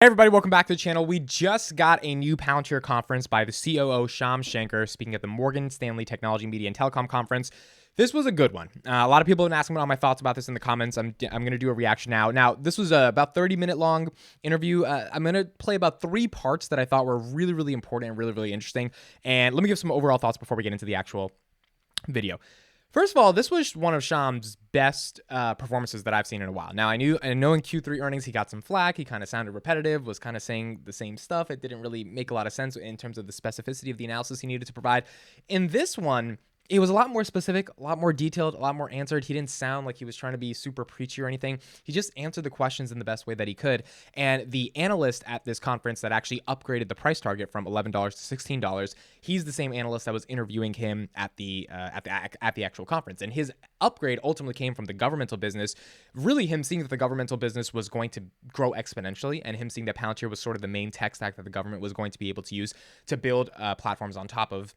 Hey everybody, welcome back to the channel. We just got a new Palantir conference by the COO, Shyam Sankar, speaking at the Morgan Stanley Technology, Media, and Telecom Conference. This was a good one. A lot of people have been asking me all my thoughts about this in the comments. I'm going to do a reaction now. Now, this was about 30-minute long interview. I'm going to play about 3 parts that I thought were really, really important and really, really interesting. And let me give some overall thoughts before we get into the actual video. First of all, this was one of Shyam's best performances that I've seen in a while. Now, I know in Q3 earnings, he got some flack. He kind of sounded repetitive, was kind of saying the same stuff. It didn't really make a lot of sense in terms of the specificity of the analysis he needed to provide. In this one, it was a lot more specific, a lot more detailed, a lot more answered. He didn't sound like he was trying to be super preachy or anything. He just answered the questions in the best way that he could. And the analyst at this conference that actually upgraded the price target from $11 to $16, he's the same analyst that was interviewing him at the actual conference. And his upgrade ultimately came from the governmental business, really him seeing that the governmental business was going to grow exponentially, and him seeing that Palantir was sort of the main tech stack that the government was going to be able to use to build platforms on top of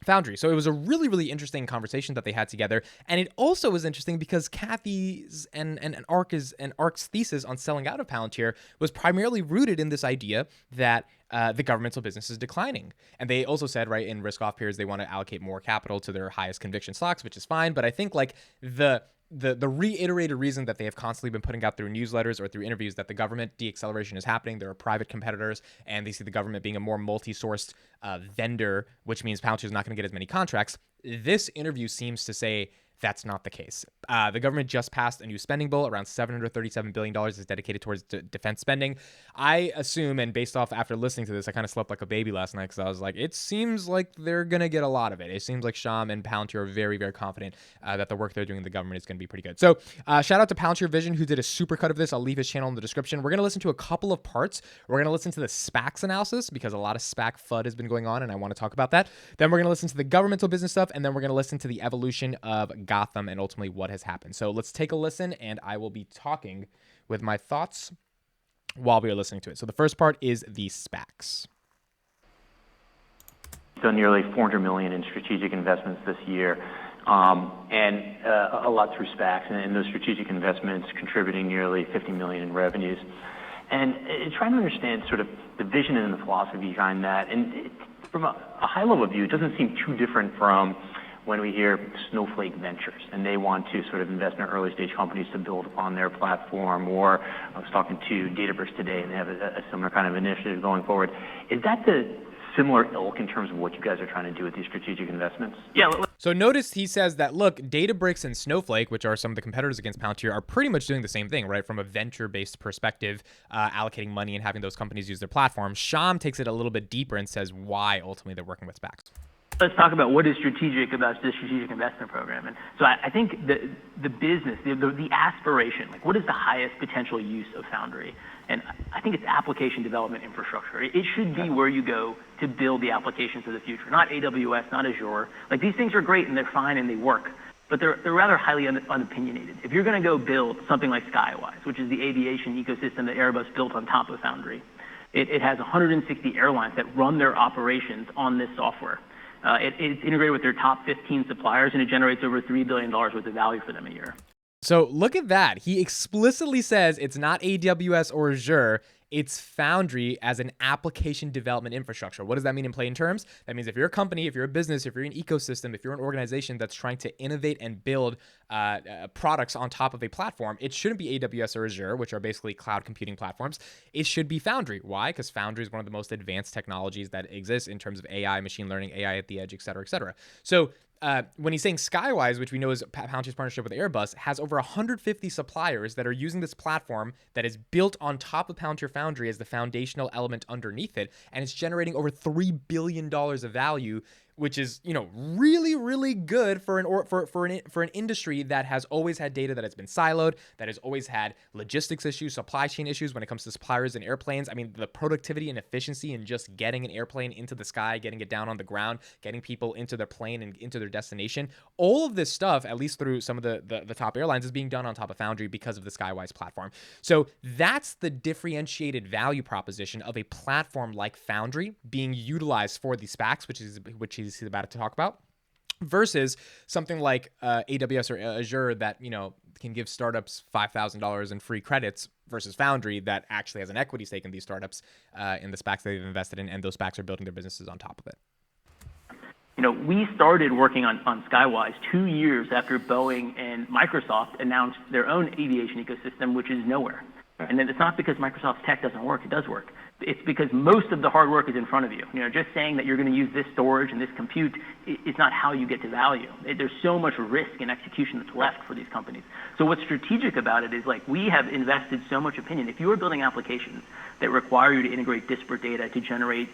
Foundry. So it was a really, really interesting conversation that they had together. And it also was interesting because Kathy's and Ark's thesis on selling out of Palantir was primarily rooted in this idea that the governmental business is declining. And they also said, right, in risk-off periods, they want to allocate more capital to their highest conviction stocks, which is fine. But I think like the reiterated reason that they have constantly been putting out through newsletters or through interviews that the government deacceleration is happening. There are private competitors, and they see the government being a more multi-sourced vendor, which means Palantir is not going to get as many contracts. This interview seems to say that's not the case. The government just passed a new spending bill. Around $737 billion is dedicated towards defense spending. I assume, and based off after listening to this, I kind of slept like a baby last night because I was like, it seems like they're going to get a lot of it. It seems like Shyam and Palantir are very, very confident that the work they're doing in the government is going to be pretty good. So shout out to Palantir Vision, who did a super cut of this. I'll leave his channel in the description. We're going to listen to a couple of parts. We're going to listen to the SPACs analysis because a lot of SPAC FUD has been going on, and I want to talk about that. Then we're going to listen to the governmental business stuff, and then we're going to listen to the evolution of Gotham and ultimately what has happened. So let's take a listen, and I will be talking with my thoughts while we are listening to it. So the first part is the SPACs. Done nearly $400 million in strategic investments this year, and a lot through SPACs, and those strategic investments contributing nearly $50 million in revenues. And trying to understand sort of the vision and the philosophy behind that. And from a high-level view, it doesn't seem too different from when we hear Snowflake Ventures and they want to sort of invest in early-stage companies to build upon their platform. Or I was talking to Databricks today, and they have a similar kind of initiative going forward. Is that the similar ilk in terms of what you guys are trying to do with these strategic investments? Yeah. So notice he says that, look, Databricks and Snowflake, which are some of the competitors against Palantir, are pretty much doing the same thing, right? From a venture-based perspective, allocating money and having those companies use their platform. Shyam takes it a little bit deeper and says why ultimately they're working with SPACs. Let's talk about what is strategic about this strategic investment program. And so I think the business, the aspiration, like what is the highest potential use of Foundry? And I think it's application development infrastructure. It should be where you go to build the applications of the future, not AWS, not Azure. Like these things are great and they're fine and they work, but they're rather highly unopinionated. If you're going to go build something like Skywise, which is the aviation ecosystem that Airbus built on top of Foundry, it has 160 airlines that run their operations on this software. It's integrated with their top 15 suppliers, and it generates over $3 billion worth of value for them a year. So look at that. He explicitly says it's not AWS or Azure. It's Foundry as an application development infrastructure. What does that mean in plain terms? That means if you're a company, if you're a business, if you're an ecosystem, if you're an organization that's trying to innovate and build products on top of a platform, it shouldn't be AWS or Azure, which are basically cloud computing platforms. It should be Foundry. Why? Because Foundry is one of the most advanced technologies that exists in terms of AI, machine learning, AI at the edge, et cetera, et cetera. So when he's saying Skywise, which we know is Palantir's partnership with Airbus, has over 150 suppliers that are using this platform that is built on top of Palantir Foundry as the foundational element underneath it, and it's generating over $3 billion of value, which is, you know, really, really good for an industry that has always had data that has been siloed, that has always had logistics issues, supply chain issues when it comes to suppliers and airplanes. I mean, the productivity and efficiency in just getting an airplane into the sky, getting it down on the ground, getting people into their plane and into their destination, all of this stuff, at least through some of the top airlines, is being done on top of Foundry because of the Skywise platform. So that's the differentiated value proposition of a platform like Foundry being utilized for the SPACs, which he's about to talk about. versus something like AWS or Azure that, can give startups $5,000 in free credits versus Foundry that actually has an equity stake in these startups in the SPACs they've invested in, and those SPACs are building their businesses on top of it. We started working on Skywise 2 years after Boeing and Microsoft announced their own aviation ecosystem, which is nowhere. And then it's not because Microsoft's tech doesn't work, it does work. It's because most of the hard work is in front of you. Just saying that you're going to use this storage and this compute is not how you get to value. There's so much risk and execution that's left for these companies. So what's strategic about it is we have invested so much opinion. If you are building applications that require you to integrate disparate data to generate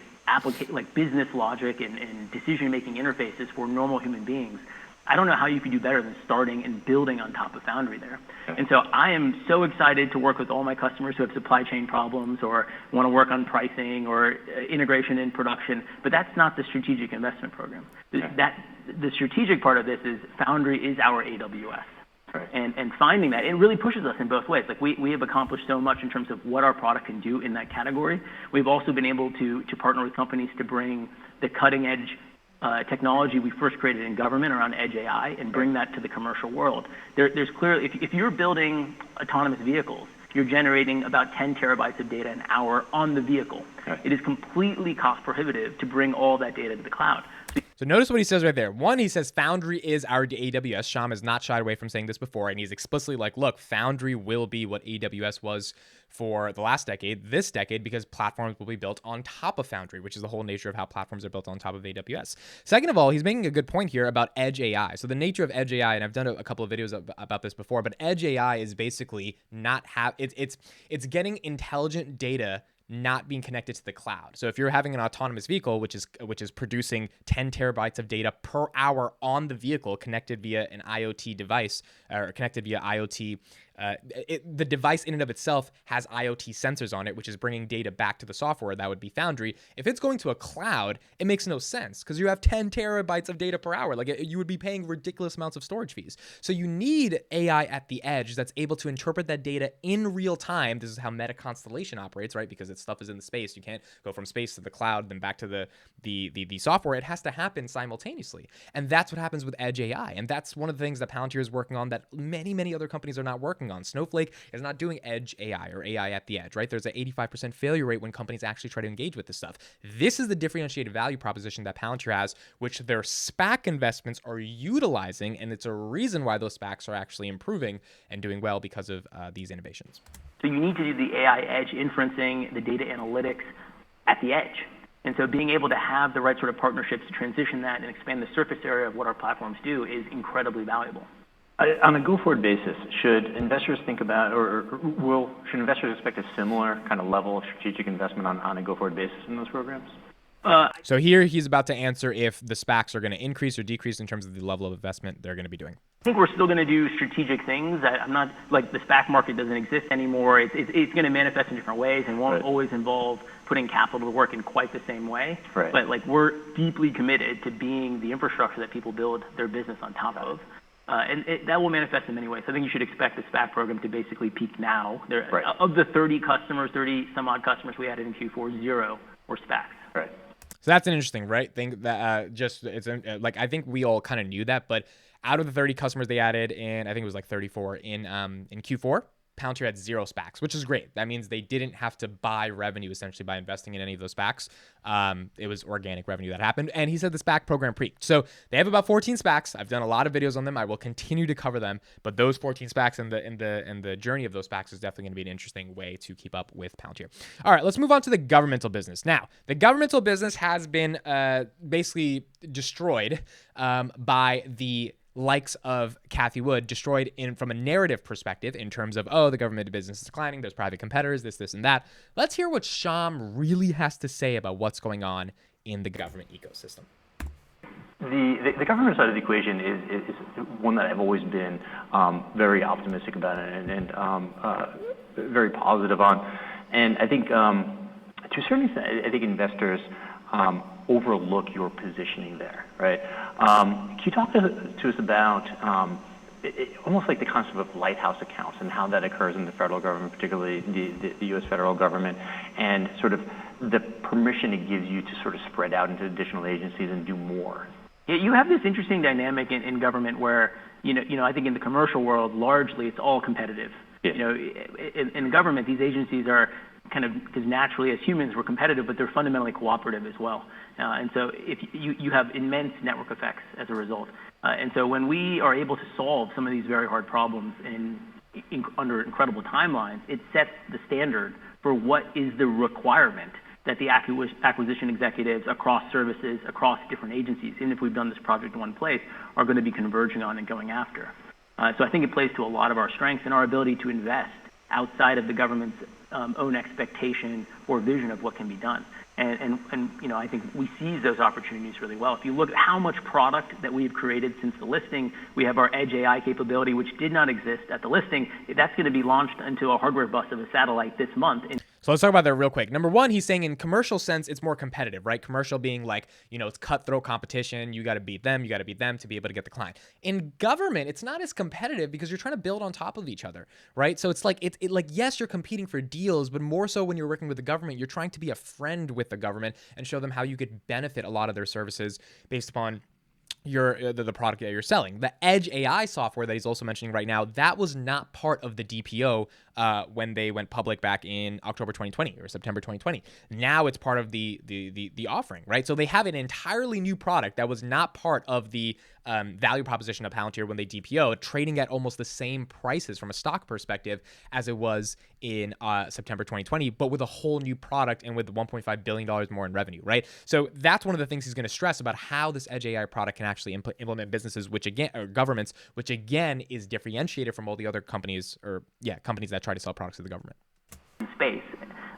business logic and decision-making interfaces for normal human beings, I don't know how you could do better than starting and building on top of Foundry there. And so I am so excited to work with all my customers who have supply chain problems or want to work on pricing or integration in production, but that's not the strategic investment program. The strategic part of this is Foundry is our AWS. Right. And finding that, it really pushes us in both ways. We have accomplished so much in terms of what our product can do in that category. We've also been able to partner with companies to bring the cutting edge technology we first created in government around edge AI and bring that to the commercial world. There's clearly, if you're building autonomous vehicles, you're generating about 10 terabytes of data an hour on the vehicle. Right. It is completely cost prohibitive to bring all that data to the cloud. So notice what he says right there. One, he says Foundry is our AWS. Shyam has not shied away from saying this before, and he's explicitly like, look, Foundry will be what AWS was for the last decade, this decade, because platforms will be built on top of Foundry, which is the whole nature of how platforms are built on top of AWS. Second of all, he's making a good point here about edge AI. So the nature of edge AI, and I've done a couple of videos about this before, but edge AI is basically it's getting intelligent data not being connected to the cloud. So if you're having an autonomous vehicle, which is producing 10 terabytes of data per hour on the vehicle connected via an IoT device or connected via IoT, the device in and of itself has IoT sensors on it, which is bringing data back to the software. That would be Foundry. If it's going to a cloud, it makes no sense because you have 10 terabytes of data per hour. You would be paying ridiculous amounts of storage fees. So you need AI at the edge that's able to interpret that data in real time. This is how Meta Constellation operates, right? Because its stuff is in the space. You can't go from space to the cloud, then back to the software. It has to happen simultaneously. And that's what happens with edge AI. And that's one of the things that Palantir is working on that many, many other companies are not working on. Snowflake is not doing edge AI or AI at the edge, right? There's an 85% failure rate when companies actually try to engage with this stuff. This is the differentiated value proposition that Palantir has, which their SPAC investments are utilizing, and it's a reason why those SPACs are actually improving and doing well because of these innovations. So you need to do the AI edge inferencing, the data analytics at the edge. And so being able to have the right sort of partnerships to transition that and expand the surface area of what our platforms do is incredibly valuable. On a go-forward basis, should investors think about, should investors expect a similar kind of level of strategic investment on a go-forward basis in those programs? So here he's about to answer if the SPACs are going to increase or decrease in terms of the level of investment they're going to be doing. I think we're still going to do strategic things. I'm not the SPAC market doesn't exist anymore. It's going to manifest in different ways and won't always involve putting capital to work in quite the same way. Right. But we're deeply committed to being the infrastructure that people build their business on top of. And that will manifest in many ways. I think you should expect the SPAC program to basically peak now. Of the 30 some odd customers we added in Q4, 0 were SPACs. Right. So that's an interesting, right? Thing that I think we all kind of knew that, but out of the 30 customers they added, and I think it was 34 in Q4, Palantir had 0 SPACs, which is great. That means they didn't have to buy revenue essentially by investing in any of those SPACs. It was organic revenue that happened. And he said the SPAC program peaked. So they have about 14 SPACs. I've done a lot of videos on them. I will continue to cover them. But those 14 SPACs and the journey of those SPACs is definitely going to be an interesting way to keep up with Palantir. All right, let's move on to the governmental business. Now, the governmental business has been basically destroyed by the likes of Cathie Wood, destroyed from a narrative perspective in terms of, the government business is declining, there's private competitors, this, and that. Let's hear what Shyam really has to say about what's going on in the government ecosystem. The government side of the equation is one that I've always been very optimistic about and very positive on. And I think, to a certain extent, I think investors overlook your positioning there, right? Can you talk to us about almost like the concept of lighthouse accounts and how that occurs in the federal government, particularly the U.S. federal government, and sort of the permission it gives you to sort of spread out into additional agencies and do more Yeah, you have this interesting dynamic in government where, I think in the commercial world, largely it's all competitive. Yeah. In government, these agencies are kind of, because naturally as humans we're competitive, but they're fundamentally cooperative as well. And so if you have immense network effects as a result. And so when we are able to solve some of these very hard problems under incredible timelines, it sets the standard for what is the requirement that the acquisition executives across services, across different agencies, even if we've done this project in one place, are going to be converging on and going after. So I think it plays to a lot of our strengths and our ability to invest outside of the government's own expectation or vision of what can be done. And I think we seize those opportunities really well. If you look at how much product that we've created since the listing, we have our Edge AI capability, which did not exist at the listing. That's going to be launched into a hardware bus of a satellite this month. So let's talk about that real quick. Number one, he's saying in commercial sense, it's more competitive, right? Commercial being like, it's cutthroat competition. You got to beat them to be able to get the client. In government, it's not as competitive because you're trying to build on top of each other, right? So it's like, yes, you're competing for deals, but more so when you're working with the government, you're trying to be a friend with the government and show them how you could benefit a lot of their services based upon the product that you're selling. The Edge AI software that he's also mentioning right now, that was not part of the DPO when they went public back in October 2020 or September 2020. Now it's part of the offering, right? So they have an entirely new product that was not part of the value proposition of Palantir when they DPO, trading at almost the same prices from a stock perspective as it was in September 2020, but with a whole new product and with $1.5 billion more in revenue, right? So that's one of the things he's going to stress about how this Edge AI product can actually implement businesses, or governments, which again is differentiated from all the other companies companies that try to sell products to the government. Space.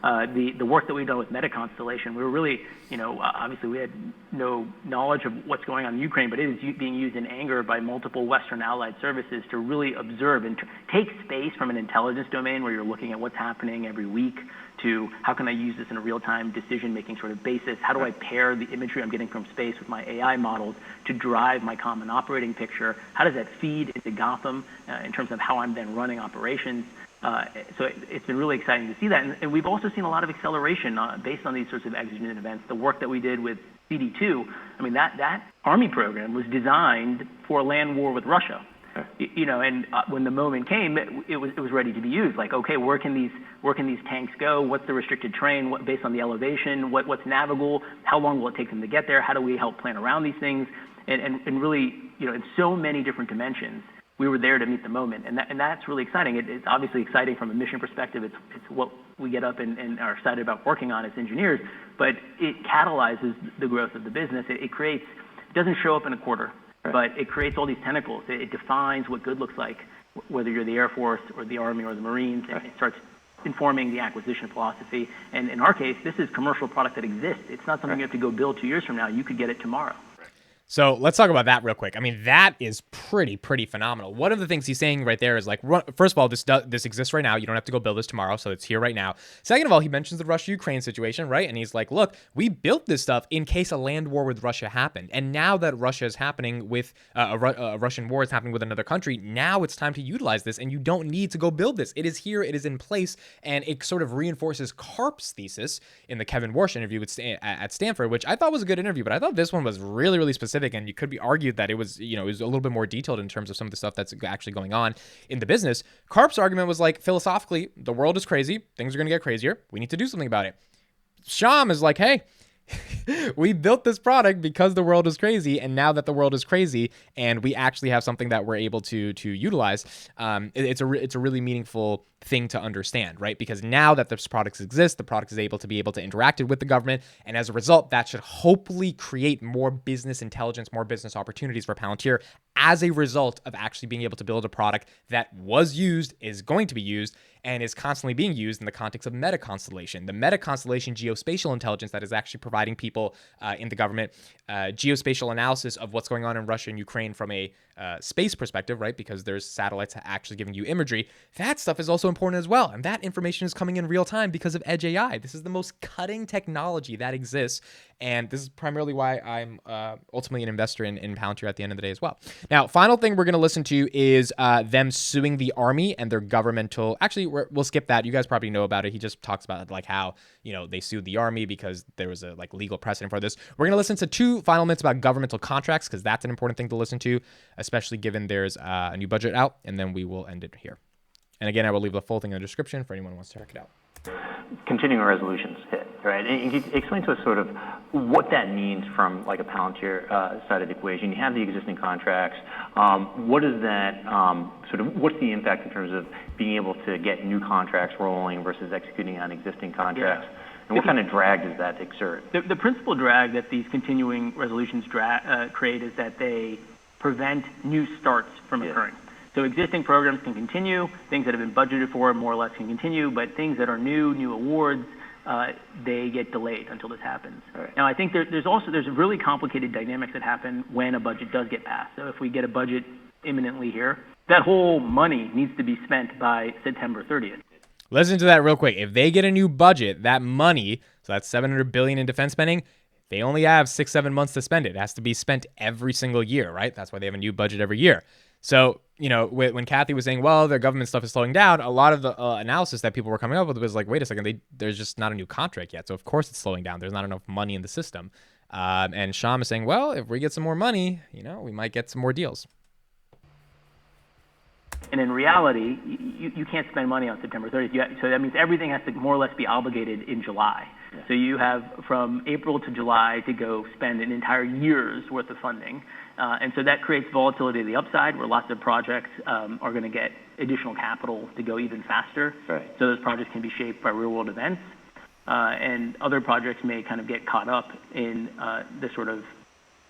The work that we've done with MetaConstellation, we were really, obviously we had no knowledge of what's going on in Ukraine, but it is being used in anger by multiple Western allied services to really observe and take space from an intelligence domain where you're looking at what's happening every week to how can I use this in a real-time decision-making sort of basis? How do I pair the imagery I'm getting from space with my AI models to drive my common operating picture? How does that feed into Gotham in terms of how I'm then running operations? So it's been really exciting to see that. And we've also seen a lot of acceleration based on these sorts of exogenous events. The work that we did with CD2, that Army program was designed for a land war with Russia. And when the moment came, it was ready to be used. Like, okay, where can these tanks go? What's the restricted terrain? Based on the elevation? What's navigable? How long will it take them to get there? How do we help plan around these things? And really, in so many different dimensions, we were there to meet the moment, and that's really exciting. It's obviously exciting from a mission perspective. It's what we get up and are excited about working on as engineers, but it catalyzes the growth of the business. It doesn't show up in a quarter, but it creates all these tentacles. It defines what good looks like, whether you're the Air Force or the Army or the Marines, and it starts informing the acquisition philosophy. And in our case, this is commercial product that exists. It's not something you have to go build 2 years from now. You could get it tomorrow. So let's talk about that real quick. That is pretty phenomenal. One of the things he's saying right there is like, first of all, this exists right now. You don't have to go build this tomorrow, so it's here right now. Second of all, he mentions the Russia-Ukraine situation, right? And he's like, look, we built this stuff in case a land war with Russia happened. And now that Russia is happening with a Russian war is happening with another country, now it's time to utilize this, and you don't need to go build this. It is here, it is in place, and it sort of reinforces Karp's thesis in the Kevin Warsh interview at Stanford, which I thought was a good interview, but I thought this one was really specific. And you could be argued that it was a little bit more detailed in terms of some of the stuff that's actually going on in the business. Karp's argument was like, philosophically, the world is crazy. Things are going to get crazier. We need to do something about it. Shyam is like, hey, we built this product because the world is crazy, and now that the world is crazy and we actually have something that we're able to utilize, it's a really meaningful thing to understand, right? Because now that this product exists, the product is able to interact with the government, and as a result, that should hopefully create more business intelligence, more business opportunities for Palantir as a result of actually being able to build a product that was used, is going to be used, and is constantly being used in the context of MetaConstellation. The MetaConstellation geospatial intelligence that is actually providing people in the government geospatial analysis of what's going on in Russia and Ukraine from a space perspective, right? Because there's satellites actually giving you imagery. That stuff is also important as well. And that information is coming in real time because of Edge AI. This is the most cutting technology that exists. And this is primarily why I'm ultimately an investor in Palantir at the end of the day as well. Now, final thing we're going to listen to is them suing the Army and their governmental. Actually, we'll skip that. You guys probably know about it. He just talks about like how they sued the Army because there was a like legal precedent for this. We're going to listen to 2 final minutes about governmental contracts because that's an important thing to listen to, especially given there's a new budget out, and then we will end it here. And again, I will leave the full thing in the description for anyone who wants to check it out. Continuing resolutions hit, right? And you explain to us sort of what that means from like a Palantir side of the equation. You have the existing contracts. What is that what's the impact in terms of being able to get new contracts rolling versus executing on existing contracts? Yeah. And what kind of drag does that exert? The principal drag that these continuing resolutions create is that they prevent new starts from occurring. So existing programs can continue, things that have been budgeted for more or less can continue, but things that are new awards, they get delayed until this happens. Right. Now, I think there's really complicated dynamics that happen when a budget does get passed. So if we get a budget imminently here, that whole money needs to be spent by September 30th. Listen to that real quick. If they get a new budget, that money, so that's $700 billion in defense spending, they only have 6-7 months to spend it. It has to be spent every single year, right? That's why they have a new budget every year. So, when Kathy was saying, well, their government stuff is slowing down, a lot of the analysis that people were coming up with was like, wait a second, there's just not a new contract yet. So, of course, it's slowing down. There's not enough money in the system. And Shyam is saying, well, if we get some more money, we might get some more deals. And in reality, you can't spend money on September 30th. So that means everything has to more or less be obligated in July. Yeah. So you have from April to July to go spend an entire year's worth of funding. And so that creates volatility to the upside where lots of projects are going to get additional capital to go even faster. Right. So those projects can be shaped by real-world events. And other projects may kind of get caught up in the sort of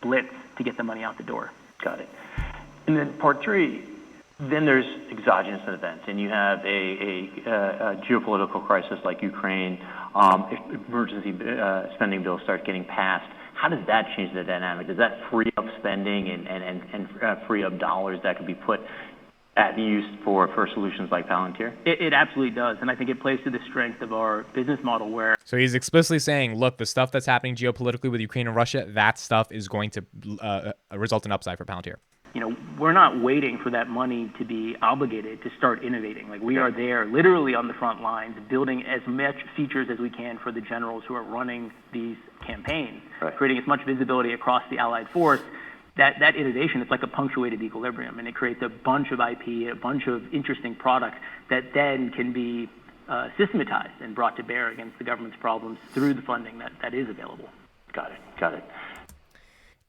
blitz to get the money out the door. Got it. And then part 3, then there's exogenous events, and you have a geopolitical crisis like Ukraine. If emergency spending bills start getting passed, how does that change the dynamic? Does that free up spending and free up dollars that could be put at use for solutions like Palantir? It absolutely does, and I think it plays to the strength of our business model where... So he's explicitly saying, look, the stuff that's happening geopolitically with Ukraine and Russia, that stuff is going to result in upside for Palantir. We're not waiting for that money to be obligated to start innovating. Like we are there literally on the front lines, building as much features as we can for the generals who are running these campaigns, creating as much visibility across the allied force. That innovation is like a punctuated equilibrium, and it creates a bunch of IP, a bunch of interesting products that then can be systematized and brought to bear against the government's problems through the funding that is available. Got it.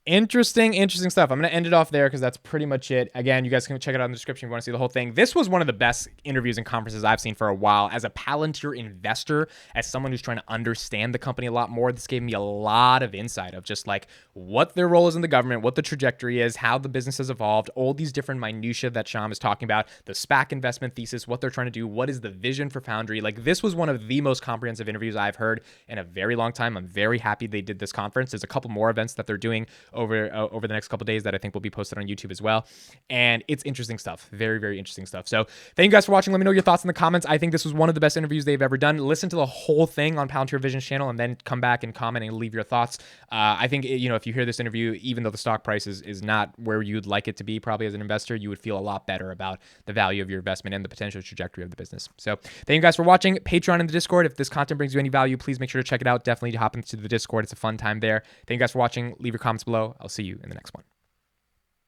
Interesting stuff. I'm going to end it off there because that's pretty much it. Again, you guys can check it out in the description if you want to see the whole thing. This was one of the best interviews and conferences I've seen for a while. As a Palantir investor, as someone who's trying to understand the company a lot more, this gave me a lot of insight of just like what their role is in the government, what the trajectory is, how the business has evolved, all these different minutia that Shyam is talking about, the SPAC investment thesis, what they're trying to do, what is the vision for Foundry. Like this was one of the most comprehensive interviews I've heard in a very long time. I'm very happy they did this conference. There's a couple more events that they're doing over the next couple of days that I think will be posted on YouTube as well. And it's interesting stuff. Very, very interesting stuff. So thank you guys for watching. Let me know your thoughts in the comments. I think this was one of the best interviews they've ever done. Listen to the whole thing on Palantir Vision's channel and then come back and comment and leave your thoughts. I think, if you hear this interview, even though the stock price is not where you'd like it to be probably as an investor, you would feel a lot better about the value of your investment and the potential trajectory of the business. So thank you guys for watching. Patreon and the Discord. If this content brings you any value, please make sure to check it out. Definitely hop into the Discord. It's a fun time there. Thank you guys for watching. Leave your comments below. I'll see you in the next one.